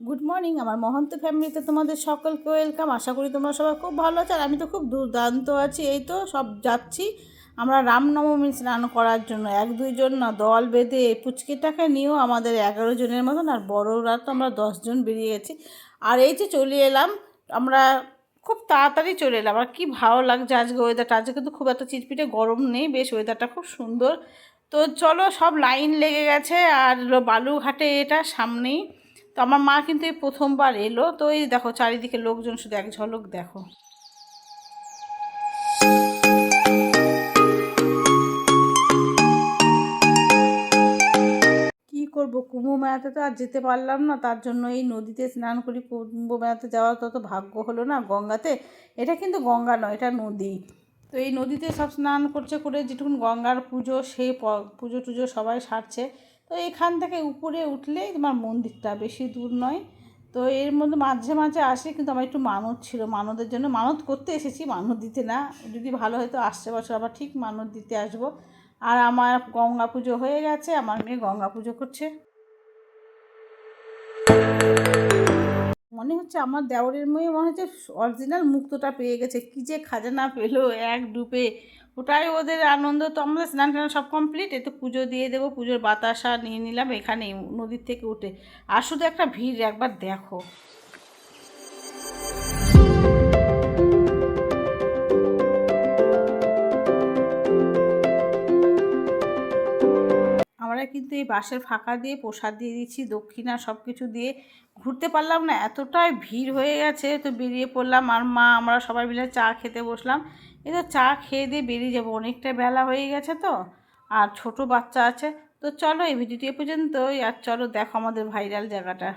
Good morning আমার মহন্ত ফ্যামিলিতে তোমাদের সকলকে ওয়েলকাম। আশা করি তোমরা সবাই খুব ভালো আছো, আর আমি তো খুব দুর্দান্ত আছি। এই তো সব যাচ্ছি আমরা রামনবমী স্নান করার জন্য। 1-2 জন না, দল বেঁধে পুচকিটাকে নিয়েও আমাদের 11 জনের মতন, আর বড়রা তো আমরা 10 জন বেরিয়ে গেছি। আর এই যে চলে এলাম আমরা, খুব তাড়াতাড়ি চলে এলাম। আর কি ভালো লাগছে আজকে ওয়েদারটা। আজকে কিন্তু খুব একটা চিটপিটে গরম নেই, বেশ ওয়েদারটা খুব সুন্দর। তো চলো, সব লাইন লেগে গেছে আর বালুঘাটে এটা সামনেই। তো আমার মা কিন্তু এই প্রথমবার এলো। তো এই দেখো চারিদিকে লোকজন, শুধু এক ঝলক দেখো। কি করব, কুম্ভ মেলাতে তো আর যেতে পারলাম না, তার জন্য এই নদীতে স্নান করি। কুম্ভ মেলাতে যাওয়ার তত ভাগ্য হলো না, গঙ্গাতে। এটা কিন্তু গঙ্গা নয়, এটা নদী। তো এই নদীতে সব স্নান করছে, করে যেটুকুন গঙ্গার পুজো, সেই পুজো টুজো সবাই সারছে। তো এখান থেকে উপরে উঠলেই তোমার মন্দিরটা, বেশি দূর নয়। তো এর মধ্যে মাঝে মাঝে আসে, কিন্তু আমার একটু মানত ছিল, মানতের জন্য মানত করতে এসেছি, মানত দিতে না। যদি ভালো হয়তো আসছে বছর আবার ঠিক মানত দিতে আসবো। আর আমার গঙ্গা পুজো হয়ে গেছে, আমার মেয়ে গঙ্গা পুজো করছে। মনে হচ্ছে আমার দেওরের মেয়ে মনে হচ্ছে অরিজিনাল মুক্তটা পেয়ে গেছে, কী যে খাজানা পেলো এক ডুবে। ওটাই ওদের আনন্দ। তো আমাদের স্নান টান সব কমপ্লিট, এতে পুজো দিয়ে দেবো, পুজোর বাতাসা নিয়ে নিলাম এখানেই নদীর থেকে উঠে। আর শুধু একটা ভিড় একবার দেখো। আমরা কিন্তু এই বাসের ফাঁকা দিয়ে প্রসাদ দিয়ে দিচ্ছি, দক্ষিণা সব কিছু দিয়ে ঘুরতে পারলাম না, এতটাই ভিড় হয়ে গেছে। তো বেরিয়ে পড়লাম, আর মা আমরা সবাই মিলে চা খেতে বসলাম। এই তো চা খেয়ে দিয়ে বেরিয়ে যাবো, অনেকটা বেলা হয়ে গেছে তো, আর ছোট বাচ্চা আছে। তো চলো এই ভিডিওটি এ পর্যন্তই, আর চলো দেখো আমাদের ভাইরাল জায়গাটা।